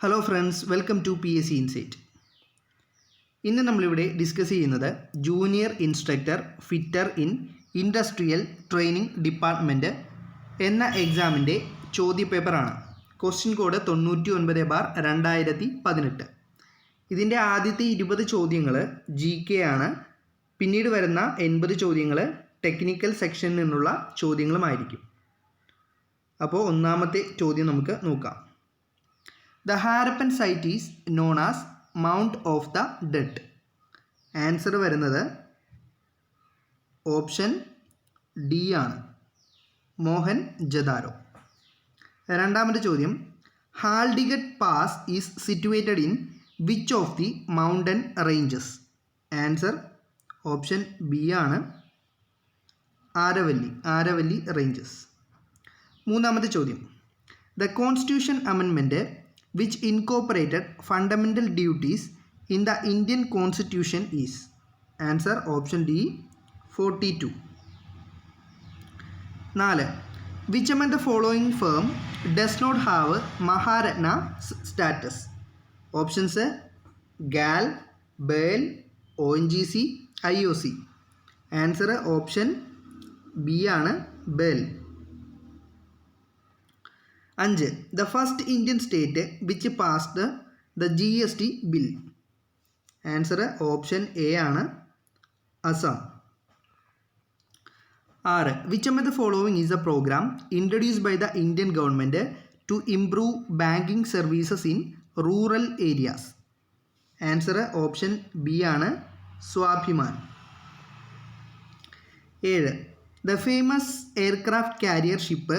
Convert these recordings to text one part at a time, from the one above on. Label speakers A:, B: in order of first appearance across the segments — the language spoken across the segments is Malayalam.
A: Hello friends, welcome to PSC insight. ഇന്ന് നമ്മളിവിടെ ഡിസ്കസ് ചെയ്യുന്നത് junior instructor fitter in industrial training department എന്ന എക്സാമിൻ്റെ ചോദ്യപേപ്പറാണ്. Question code 99/2018. ഇതിൻ്റെ ആദ്യത്തെ 20 ചോദ്യങ്ങൾ GK ആണ്. പിന്നീട് വരുന്ന 80 ചോദ്യങ്ങൾ ടെക്നിക്കൽ സെക്ഷനിൽ നിന്നുള്ള ചോദ്യങ്ങളുമായിരിക്കും. അപ്പോൾ ഒന്നാമത്തെ ചോദ്യം നമുക്ക് നോക്കാം. The Harappan site is known as Mount of the Dead. Answer വരുന്നത് ഓപ്ഷൻ ഡി ആണ്, മോഹൻ ജദാരോ. രണ്ടാമത്തെ ചോദ്യം, Haldighati pass is situated in which of the mountain ranges? Answer option B ആണ്, ആരവല്ലി റേഞ്ചസ്. മൂന്നാമത്തെ ചോദ്യം, the constitution amendment which incorporated fundamental duties in the Indian Constitution is? Answer option D, 42. 4. Which among the following firm does not have Maharatna status? Options GAL, BEL, ONGC, IOC. Answer option B ആണ്, BEL. 5. The first Indian state which passed the GST bill? Answer option A ആണ്, Assam. 6. Which among the following is a program introduced by the Indian government to improve banking services in rural areas? Answer option B ആണ്, Swabhiman. 7. The famous aircraft carrier ship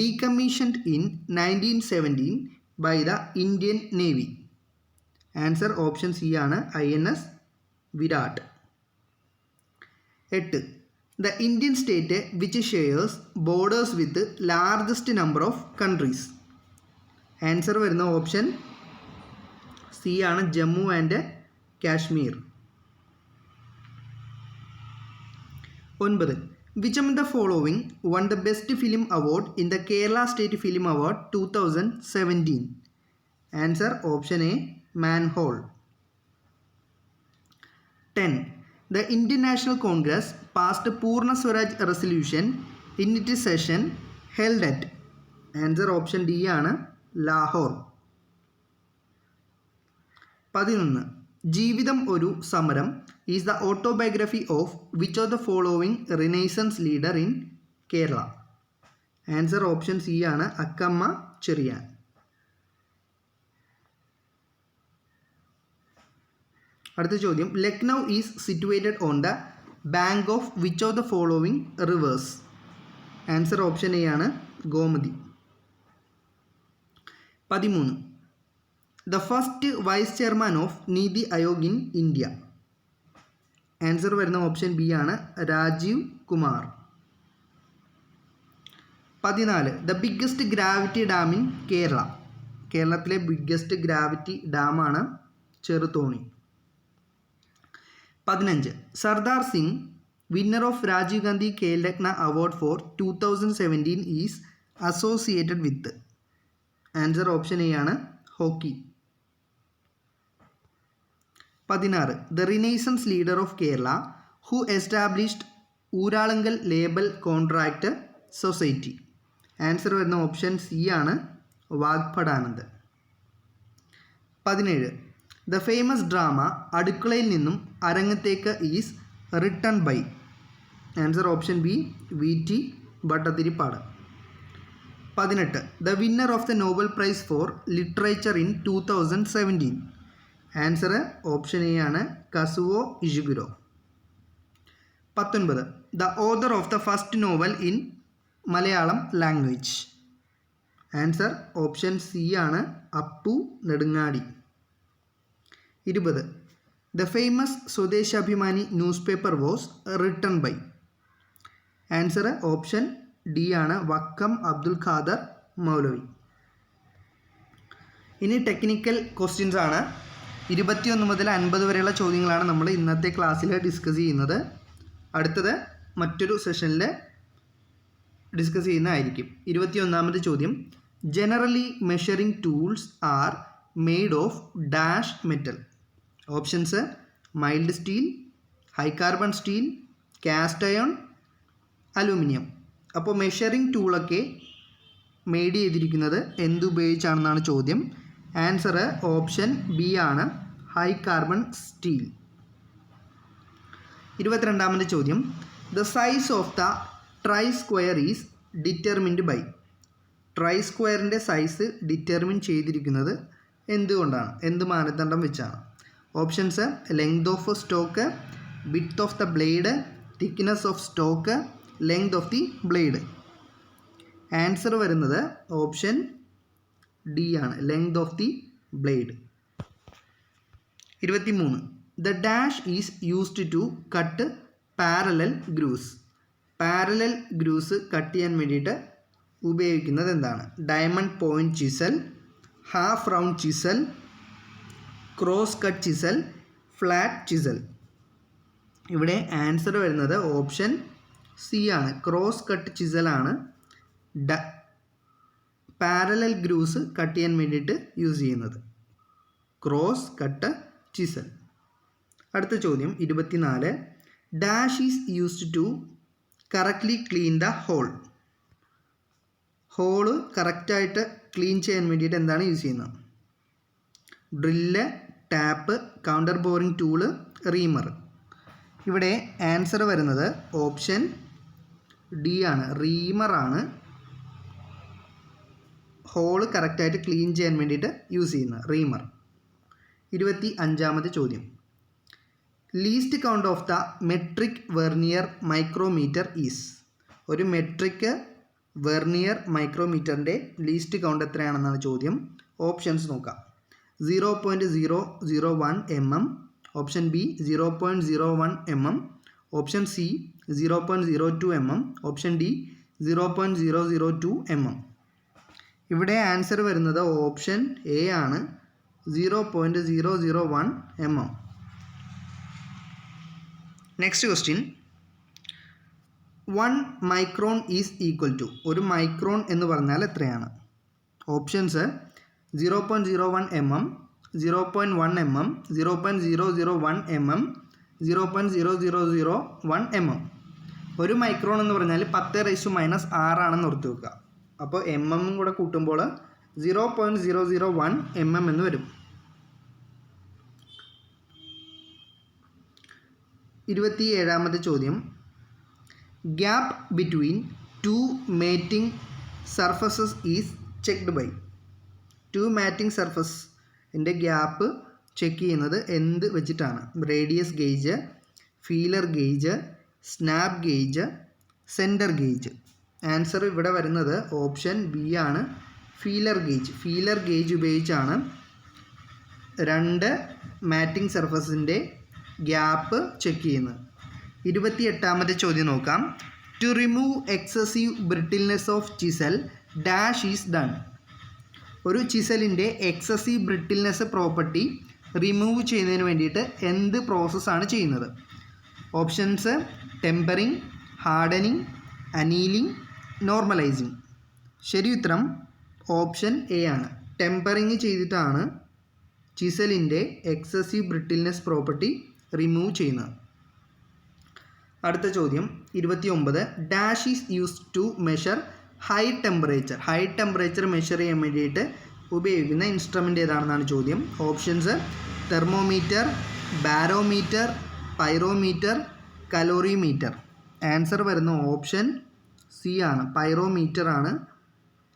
A: decommissioned in 1917 by the Indian Navy? Answer option C ആണ്, INS Virat. 8. The Indian state which shares borders with largest number of countries? Answer വരുന്ന ഓപ്ഷൻ C ആണ്, Jammu and Kashmir. 9. Which among the following won the Best Film Award in the Kerala State Film Award 2017? Answer option A, Manhole. 10. The Indian National Congress passed Purna Swaraj resolution in its session held at? Answer option D ആണ്, Lahore. 11. ജീവിതം ഒരു സമരം is the autobiography of which of the following Renaissance leader in Kerala? Answer option C ആണ്, അക്കമ്മ ചെറിയാൻ. അടുത്ത ചോദ്യം, Lucknow is situated on the bank of which of the following reverse? Answer option A ആണ്, Gomathi. 13. The first vice chairman of Niti Aayog in India? Answer വരുന്ന ഓപ്ഷൻ ബി ആണ്, Rajiv Kumar. 14. The biggest gravity dam in Kerala? കേരളത്തിലെ ബിഗ്ഗസ്റ്റ് ഗ്രാവിറ്റി ഡാമാണ് Cheruthoni. 15. Sardar Singh winner of Rajiv Gandhi Khel Ratna award for 2017 is associated with? Answer option A ആണ്, hockey. 16. The Renaissance leader of Kerala who established Ooralangal Label Contract Society? Answer വരുന്ന ഓപ്ഷൻ സി ആണ്, വാഗ്ഭടാനന്ദ്. 17. The famous drama അടുക്കളയിൽ നിന്നും അരങ്ങത്തേക്ക് is written by? Answer option B, VT Bhattathiripad. 18. The winner of the Nobel Prize for Literature in 2017? Answer option A ആണ്, Kazuo Ishiguro. 19. The author of the first novel in Malayalam language? Answer option C ആണ്, Appu Nedungadi. 20. The famous Swadeshabhimani newspaper was written by? Answer option D ആണ്, വക്കം അബ്ദുൽ ഖാദർ മൗലവി. ഇനി ടെക്നിക്കൽ ക്വസ്റ്റ്യൻസ് ആണ്. 21 മുതൽ 50 വരെയുള്ള ചോദ്യങ്ങളാണ് നമ്മൾ ഇന്നത്തെ ക്ലാസ്സിൽ ഡിസ്കസ് ചെയ്യുന്നത്. അടുത്തത് മറ്റൊരു സെഷനിൽ ഡിസ്കസ് ചെയ്യുന്നതായിരിക്കും. 21ാമത്തെ ചോദ്യം, generally measuring tools are made of dash metal. Options mild steel, high carbon steel, cast iron, aluminium. അപ്പോൾ മെഷറിംഗ് ടൂളൊക്കെ മെയ്ഡ് ചെയ്തിരിക്കുന്നത് എന്തുപയോഗിച്ചാണെന്നാണ് ചോദ്യം. ആൻസർ ഓപ്ഷൻ ബി ആണ്, ഹൈ കാർബൺ സ്റ്റീൽ. 22ാമത്തെ ചോദ്യം, the size of the try square is determined by. Try സ്ക്വയറിൻ്റെ സൈസ് ഡിറ്റർമിൻ ചെയ്തിരിക്കുന്നത് എന്തുകൊണ്ടാണ്, എന്ത് മാനദണ്ഡം വെച്ചാണ്? Options length of stock, width of the blade, thickness of stock, length of the blade. Answer വരുന്നത് ഓപ്ഷൻ ഡി ആണ്, length of the blade. 23, the dash is used to cut parallel grooves. Parallel grooves cut ചെയ്യാൻ വേണ്ടിയിട്ട് ഉപയോഗിക്കുന്നത് എന്താണ്? Diamond point chisel, half round chisel, cross cut chisel, flat chisel. ഇവിടെ ആൻസർ വരുന്നത് ഓപ്ഷൻ സി ആണ്, ക്രോസ് കട്ട് ചിസലാണ് പാരലൽ ഗ്രൂസ് കട്ട് ചെയ്യാൻ വേണ്ടിയിട്ട് യൂസ് ചെയ്യുന്നത്, ക്രോസ് കട്ട് ചിസൽ. അടുത്ത ചോദ്യം 24, dash is used to correctly clean the hole. Hole കറക്റ്റായിട്ട് ക്ലീൻ ചെയ്യാൻ വേണ്ടിയിട്ട് എന്താണ് യൂസ് ചെയ്യുന്നത്? Drill, tap, counter boring tool, reamer. ഇവിടെ ആൻസർ വരുന്നത് ഓപ്ഷൻ ഡി ആണ്, റീമറാണ് ഹോള് കറക്റ്റായിട്ട് ക്ലീൻ ചെയ്യാൻ വേണ്ടിയിട്ട് യൂസ് ചെയ്യുന്നത്, റീമർ. 25ാമത്തെ ചോദ്യം, least count of the metric vernier micrometer is. ഒരു മെട്രിക് വെർനിയർ മൈക്രോമീറ്ററിൻ്റെ ലീസ്റ്റ് കൗണ്ട് എത്രയാണെന്നാണ് ചോദ്യം. ഓപ്ഷൻസ് നോക്കാം. 0.001 mm, option B 0.01 mm, option C 0.02 mm, option D 0.002 mm. ഇവിടെ ആൻസർ വരുന്നത് ഓപ്ഷൻ എ ആണ്, 0.001 mm. Next question, 1 micron is equal to. ഒരു മൈക്രോൺ എന്ന് പറഞ്ഞാൽ എത്രയാണ്? Options 0.01 mm, 0.1 mm, 0.001 mm, 0.0001 mm. ഒരു മൈക്രോൺ എന്ന് പറഞ്ഞാൽ 10⁻⁻6 ആണെന്ന് ഓർത്ത് വെക്കുക. അപ്പോൾ എം എം കൂടെ കൂട്ടുമ്പോൾ 0.001 mm എന്ന് വരും. 27ാമത്തെ ചോദ്യം, gap between 2 mating surfaces is checked by. 2 mating സർഫസിൻ്റെ ഗ്യാപ്പ് ചെക്ക് ചെയ്യുന്നത് എന്ത് വെച്ചിട്ടാണ്? Radius gauge, feeler gauge, snap gauge, centre gauge. Answer ഇവിടെ വരുന്നത് ഓപ്ഷൻ ബി ആണ്, ഫീലർ ഗേജ്. ഫീലർ ഗേജ് ഉപയോഗിച്ചാണ് 2 മാറ്റിംഗ് സർഫസിൻ്റെ ഗ്യാപ്പ് ചെക്ക് ചെയ്യുന്നത്. 28ാമത്തെ ചോദ്യം നോക്കാം. To remove excessive brittleness of chisel dash is done. ഒരു ചിസലിൻ്റെ എക്സസീവ് ബ്രിട്ടിൽനെസ് പ്രോപ്പർട്ടി റിമൂവ് ചെയ്യുന്നതിന് വേണ്ടിയിട്ട് എന്ത് പ്രോസസ്സാണ് ചെയ്യുന്നത്? Options tempering, hardening, annealing, normalising. ശരി ഉത്തരം ഓപ്ഷൻ എ ആണ്, ടെമ്പറിങ് ചെയ്തിട്ടാണ് ചിസലിൻ്റെ എക്സസീവ് ബ്രിട്ടിൽനെസ് പ്രോപ്പർട്ടി റിമൂവ് ചെയ്യുന്നത്. അടുത്ത ചോദ്യം 29, dash is used to measure high temperature. High temperature measure ചെയ്യാൻ വേണ്ടിയിട്ട് ഉപയോഗിക്കുന്ന ഇൻസ്ട്രുമെൻ്റ് ഏതാണെന്നാണ് ചോദ്യം. Options thermometer, barometer, pyrometer, calorimeter. Answer വരുന്ന ഓപ്ഷൻ സി ആണ്, പൈറോമീറ്റർ ആണ്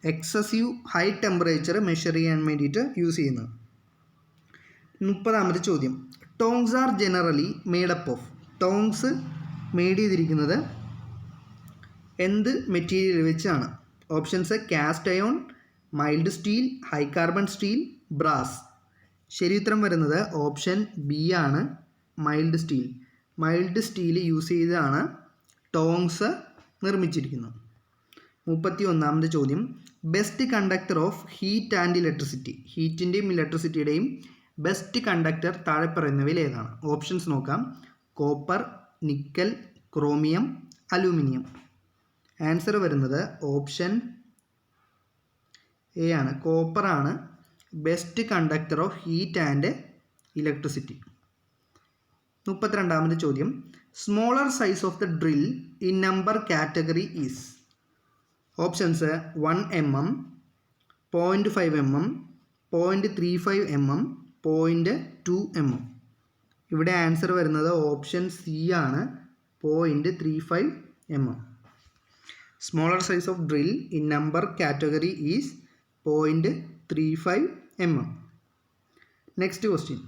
A: എക്സസീവ് ഹൈ ടെമ്പറേച്ചർ മെഷർ ചെയ്യാൻ വേണ്ടിയിട്ട് യൂസ് ചെയ്യുന്നത്. 30ാമത്തെ ചോദ്യം, tongs are generally made up of. Tongs made ചെയ്തിരിക്കുന്നത് എന്ത് മെറ്റീരിയൽ വെച്ചാണ്? Options cast iron, mild steel, high carbon steel, brass. ശരി ഉത്തരം വരുന്നത് ഓപ്ഷൻ ബി ആണ്, mild steel. Mild steel use ചെയ്താണ് ടോങ്സ് നിർമ്മിച്ചിരിക്കുന്നത്. 31ാമത്തെ ചോദ്യം, best conductor of heat and electricity. ഹീറ്റിൻ്റെയും ഇലക്ട്രിസിറ്റിയുടെയും ബെസ്റ്റ് കണ്ടക്ടർ താഴെ പറയുന്നവയിൽ ഏതാണ്? ഓപ്ഷൻസ് നോക്കാം. Copper, nickel, chromium, aluminium. Answer വരുന്നത് ഓപ്ഷൻ എ ആണ്, കോപ്പറാണ് best conductor of heat and electricity. 32ാമത്തെ ചോദ്യം, smaller size of the drill in number category is. Options 1 mm, 0.5 mm, 0.35 mm, 0.2 mm. ഇവിടെ ആൻസർ വരുന്നത് ഓപ്ഷൻ സി ആണ്, 0.35 mm. Smaller size of drill in number category is 0.35 mm. Next question,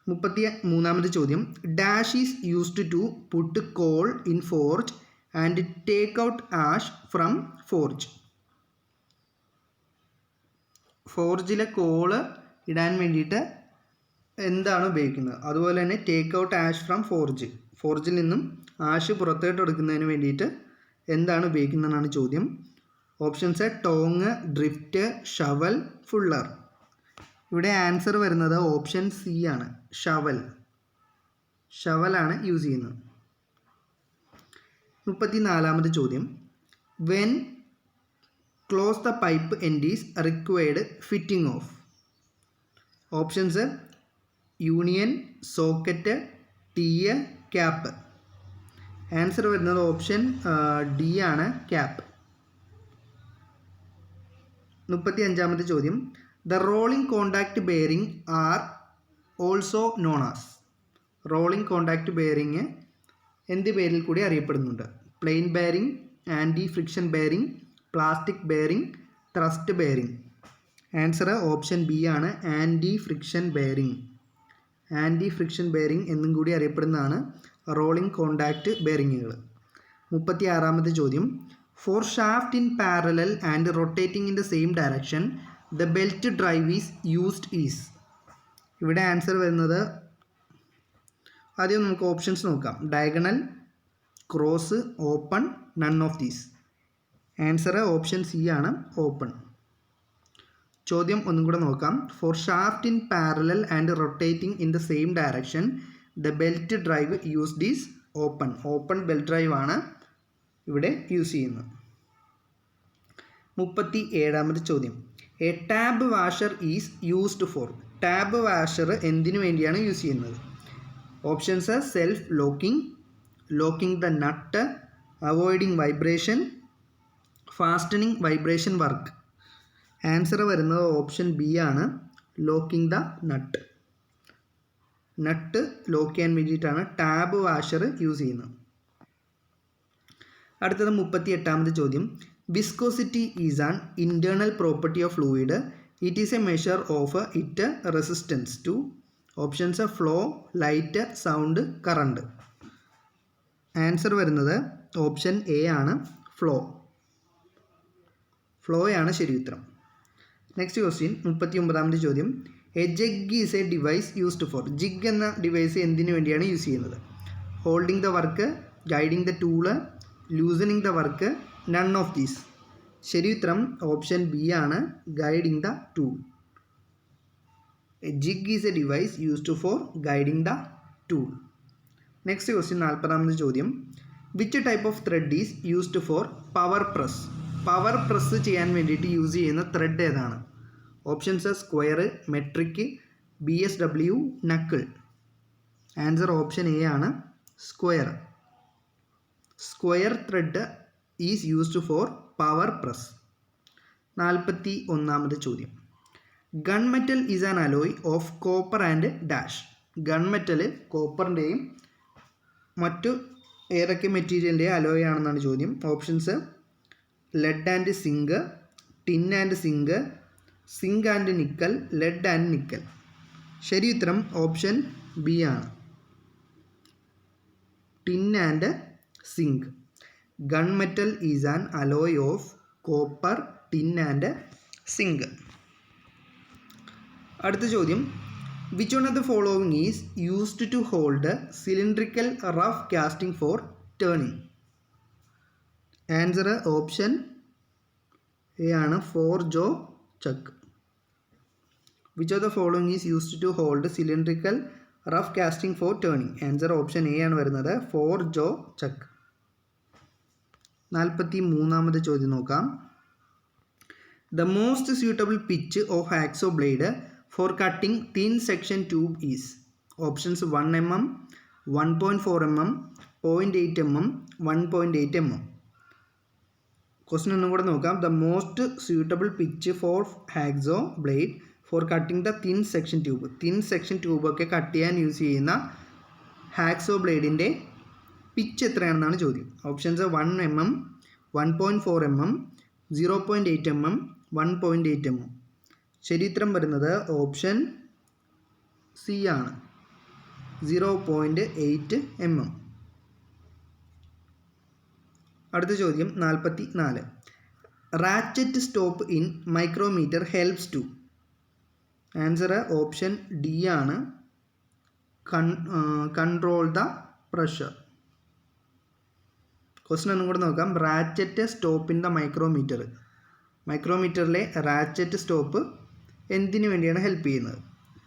A: 33ാമത്തെ ചോദ്യം, dash is used to put coal in forge and take out ash from forge. ഫോർജിലെ കോള് ഇടാൻ വേണ്ടിയിട്ട് എന്താണ് ഉപയോഗിക്കുന്നത്? അതുപോലെ തന്നെ take out ash from forge, ഫോർജിൽ നിന്നും ആഷ് പുറത്തോട്ട് എടുക്കുന്നതിന് വേണ്ടിയിട്ട് എന്താണ് ഉപയോഗിക്കുന്നതെന്നാണ് ചോദ്യം. Options tong, drift, shovel, fuller. ഇവിടെ ആൻസർ വരുന്നത് ഓപ്ഷൻ സി ആണ്, ഷവൽ. ഷവലാണ് യൂസ് ചെയ്യുന്നത്. 34ാമത്തെ ചോദ്യം, when close the pipe end is required fitting of. Options union, socket, tee, cap. Answer വരുന്നത് ഓപ്ഷൻ ഡി ആണ്, ക്യാപ്പ്. 35ാമത്തെ ചോദ്യം, the rolling contact bearing are also known as. Rolling contact bearing എന്ത് പേരിൽ കൂടി അറിയപ്പെടുന്നുണ്ട്? Plain bearing, anti friction bearing, plastic bearing, thrust bearing. Answer option B ആണ്, anti friction bearing. Anti friction bearing എന്നും കൂടി അറിയപ്പെടുന്നതാണ് റോളിംഗ് കോണ്ടാക്ട് ബെയറിങ്ങുകൾ. 36ാമത്തെ ചോദ്യം, for shaft in parallel and rotating in the same direction the belt drive is used is. ഇവിടെ ആൻസർ വരുന്നത്, ആദ്യം നമുക്ക് ഓപ്ഷൻസ് നോക്കാം. Diagonal, cross, open, none of these. Answer option C ആണ്, ഓപ്പൺ. ചോദ്യം ഒന്നും കൂടെ നോക്കാം. For shaft in parallel and rotating in the same direction the belt drive used is open. Open belt drive ആണ് ഇവിടെ യൂസ് ചെയ്യുന്നത്. 37ാമത്തെ ചോദ്യം, A tab washer is used four. Tab washer എന്തിനു വേണ്ടിയാണ് യൂസ് ചെയ്യുന്നത്? Options self locking, locking the nut, avoiding vibration, fastening vibration work. Answer വരുന്നത് ഓപ്ഷൻ ബി ആണ്, locking the nut. Nut lock ചെയ്യാൻ വേണ്ടിയിട്ടാണ് ടാബ് വാഷർ യൂസ് ചെയ്യുന്നത്. അടുത്തത് 38ാമത്തെ ചോദ്യം, viscosity is an internal property of fluid. It is a measure of it resistance to. Options flow, light, sound, current. Answer വരുന്നത് ഓപ്ഷൻ എ ആണ്, ഫ്ലോ. ഫ്ലോയാണ് ശരി ഉത്തരം. നെക്സ്റ്റ് ക്വസ്റ്റ്യൻ, 39ാമത്തെ ചോദ്യം, a jig is a device used for. Jig എന്ന ഡിവൈസ് എന്തിനു വേണ്ടിയാണ് യൂസ് ചെയ്യുന്നത്? Holding the work, guiding the tool, loosening the work, none of these. ശരി ഉത്തരം ഓപ്ഷൻ ബി ആണ്, guiding the tool. A jig is a device used for guiding the tool. Next question, 40ാമത്തെ ചോദ്യം, which type of thread is used for power press. Power press ചെയ്യാൻ വേണ്ടിയിട്ട് യൂസ് ചെയ്യുന്ന ത്രെഡ് ഏതാണ്? Options square, metric, BSW, knuckle. Answer option A ആണ്, square. Square thread is used for power press. 41ാമത്തെ ചോദ്യം, gun metal is an alloy of copper and dash. Gun metal കോപ്പറിൻ്റെയും മറ്റു ഏതൊക്കെ മെറ്റീരിയലിൻ്റെ അലോയ് ആണെന്നാണ് ചോദ്യം. Options lead and zinc, tin and zinc, zinc and nickel, lead and nickel. ശരി ഉത്തരം ഓപ്ഷൻ ബി ആണ്, tin and zinc. Gun metal is an alloy of copper, tin and zinc. അടുത്ത ചോദ്യം, which one of the following is used to hold cylindrical rough casting for turning. Answer option A ആണ്, four jaw chuck. Which of the following is used to hold cylindrical rough casting for turning? Answer option A ആണ് വരുന്നത്, ഫോർ-ജോ chuck. 43ാമത്തെ ചോദ്യം നോക്കാം. The most suitable pitch of hacksaw blade for cutting thin section tube is options 1 mm, 1.4 mm, 0.8 mm, 1.8 mm. Question ഒന്നും കൂടെ നോക്കാം. The most suitable pitch for hacksaw blade for cutting the thin section tube. Thin section ട്യൂബൊക്കെ കട്ട് ചെയ്യാൻ യൂസ് ചെയ്യുന്ന ഹാക്സോ ബ്ലേഡിൻ്റെ പിച്ച് എത്രയാണെന്നാണ് ചോദ്യം. Options 1 mm, 1.4 mm, 0.8 mm, 1.8 mm. ശരി ഉത്തരം വരുന്നത് ഓപ്ഷൻ സി ആണ്, 0.8 mm. അടുത്ത ചോദ്യം 44. Ratchet stop in micrometer helps to. Answer option D ആണ്, കൺട്രോൾ ദ പ്രഷർ. ക്വസ്റ്റ്യൻ ഒന്നും കൂടെ നോക്കാം. Ratchet stop in the micrometer. മൈക്രോമീറ്ററിലെ റാച്ചറ്റ് സ്റ്റോപ്പ് എന്തിനു വേണ്ടിയാണ് ഹെൽപ്പ് ചെയ്യുന്നത്?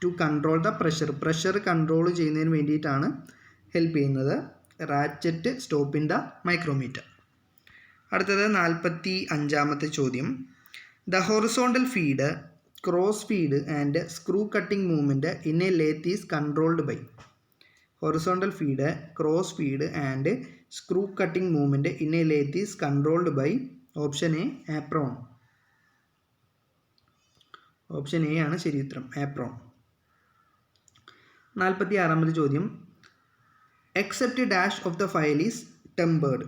A: To control the pressure. Pressure control ചെയ്യുന്നതിന് വേണ്ടിയിട്ടാണ് ഹെൽപ്പ് ചെയ്യുന്നത് ratchet stop in the micrometer. അടുത്തത് 45-ാമത്തെ ചോദ്യം. The horizontal feed, cross feed and screw cutting movement in a lathe is controlled by. Horizontal feed, cross feed and screw cutting movement in a lathe is controlled by option A apron. Option A ആണ് ശരി ഉത്തരം, ആപ്രോൺ. 46-ാമത്തെ ചോദ്യം. Except dash of the file is tempered.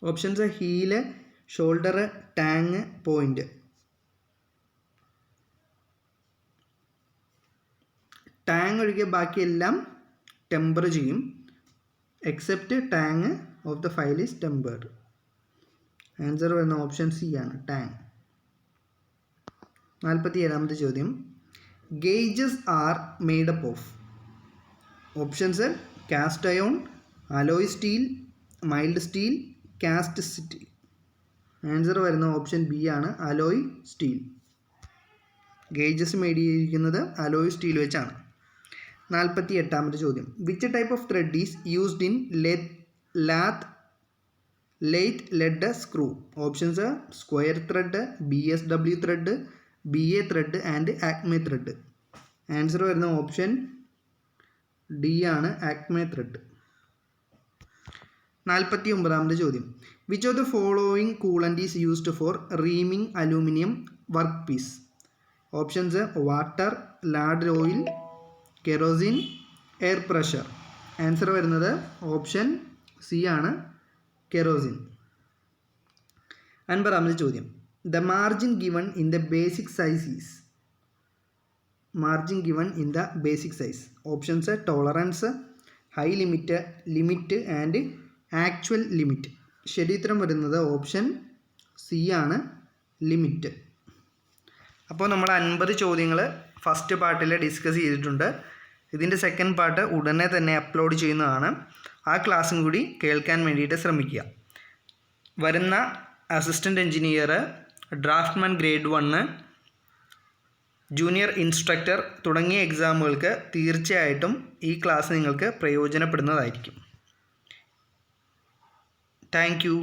A: Options heel, shoulder, tang, point. Tang ഒഴികെ ബാക്കിയെല്ലാം ടെമ്പർ ചെയ്യും. Except tang of the file is tempered. Answer വരുന്ന ഓപ്ഷൻ സി ആണ്, ടാങ്. 47-ാമത്തെ ചോദ്യം. Gauges are made up of. Options cast iron, alloy steel, mild steel, cast steel. Answer വരുന്ന ഓപ്ഷൻ ബി ആണ്, അലോയ് സ്റ്റീൽ. ഗേജസ് മെയ്ഡ് ചെയ്തിരിക്കുന്നത് അലോയ് സ്റ്റീൽ വെച്ചാണ്. 48-ാമത്തെ ചോദ്യം. Which type of thread is used in lathe lead screw. Options square thread, BSW thread, BA thread and acme thread. Answer വരുന്ന ഓപ്ഷൻ ഡി ആണ്, ആക്മെ ത്രെഡ്. 49-ാമത്തെ ചോദ്യം. Which of the following coolant is used for reaming aluminium work piece. Options water, lard oil, kerosene, air pressure. Answer വരുന്നത് ഓപ്ഷൻ സി ആണ്, കെറോസിൻ. 50-ാമത്തെ ചോദ്യം. The margin given in the basic size is. Margin given in the basic size. Options tolerance, high limit, limit and actual limit. ശരി ഉത്തരം വരുന്നത് ഓപ്ഷൻ സി ആണ്, ലിമിറ്റ്. അപ്പോൾ നമ്മൾ 50 ചോദ്യങ്ങൾ ഫസ്റ്റ് പാർട്ടിൽ ഡിസ്കസ് ചെയ്തിട്ടുണ്ട്. ഇതിൻ്റെ സെക്കൻഡ് പാർട്ട് ഉടനെ തന്നെ അപ്ലോഡ് ചെയ്യുന്നതാണ്. ആ ക്ലാസ്സും കൂടി കേൾക്കാൻ വേണ്ടിയിട്ട് ശ്രമിക്കുക. വരുന്ന assistant engineer, draughtsman grade 1, junior instructor തുടങ്ങിയ എക്സാമുകൾക്ക് തീർച്ചയായിട്ടും ഈ ക്ലാസ് നിങ്ങൾക്ക് പ്രയോജനപ്പെടുന്നതായിരിക്കും. Thank you.